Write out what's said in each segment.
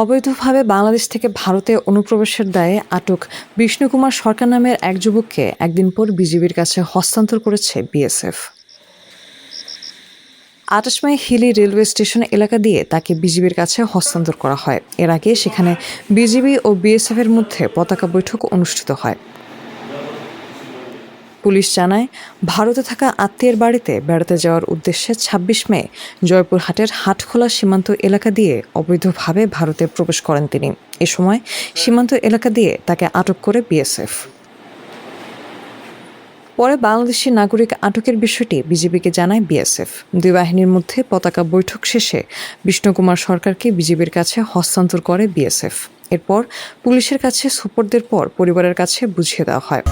অবৈধভাবে বাংলাদেশ থেকে ভারতে অনুপ্রবেশের দায়ে আটক বিষ্ণু কুমার সরকার নামের এক যুবককে একদিন পর বিজিবির কাছে হস্তান্তর করেছে বিএসএফ। ২৮ মে হিলি রেলওয়ে স্টেশন এলাকা দিয়ে তাকে বিজিবির কাছে হস্তান্তর করা হয়। এর আগে সেখানে বিজিবি ও বিএসএফ এর মধ্যে পতাকা বৈঠক অনুষ্ঠিত হয়। পুলিশ জানায়, ভারতে থাকা আত্মীয়ের বাড়িতে বেড়াতে যাওয়ার উদ্দেশ্যে ২৬ মে জয়পুরহাটের হাটখোলা সীমান্ত এলাকা দিয়ে অবৈধভাবে ভারতে প্রবেশ করেন তিনি। এ সময় সীমান্ত এলাকা দিয়ে তাকে আটক করে বিএসএফ। পরে বাংলাদেশি নাগরিক আটকের বিষয়টি বিজিবিকে জানায় বিএসএফ। দুই বাহিনীর মধ্যে পতাকা বৈঠক শেষে বিষ্ণু কুমার সরকারকে বিজিবির কাছে হস্তান্তর করে বিএসএফ। এরপর পুলিশের কাছে সুপর্দের পর পরিবারের কাছে বুঝিয়ে দেওয়া হয়।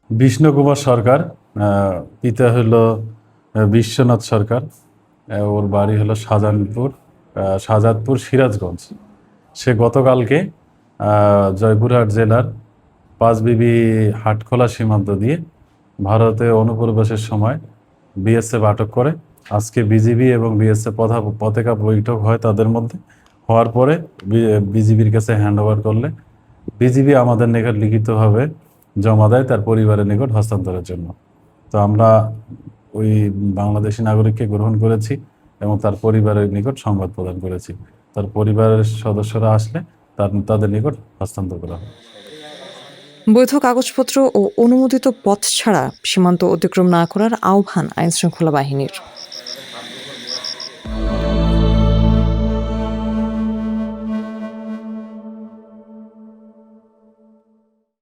বিষ্ণু কুমার সরকার, পিতা হলো বিশ্বনাথ সরকার, ওর বাড়ি হলো শাহজাদপুর সিরাজগঞ্জ। সে গতকালকে জয়পুরহাট জেলার পাঁচবিবি হাটখোলা সীমান্ত দিয়ে ভারতে অনুপ্রবেশের সময় বিএসএফ আটক করে। আজকে বিজিবি এবং বিএসএফ পতাকা বৈঠক হয় তাদের মধ্যে। হওয়ার পরে বিজিবির কাছে হ্যান্ড ওভার করলে বিজিবি আমাদের নিকট লিখিতভাবে জমা দেয় তার পরিবারের নিকট হস্তান্তরের জন্য। তো আমরা ওই বাংলাদেশি নাগরিককে গ্রহণ করেছি এবং তার পরিবারের নিকট সংবাদ প্রদান করেছি। তার পরিবারের সদস্যরা আসলে তাদের নিকট হস্তান্তর করা হয়। বৈধ কাগজপত্র ও অনুমোদিত পথ ছাড়া সীমান্ত অতিক্রম না করার আহ্বান আইনশৃঙ্খলা বাহিনীর।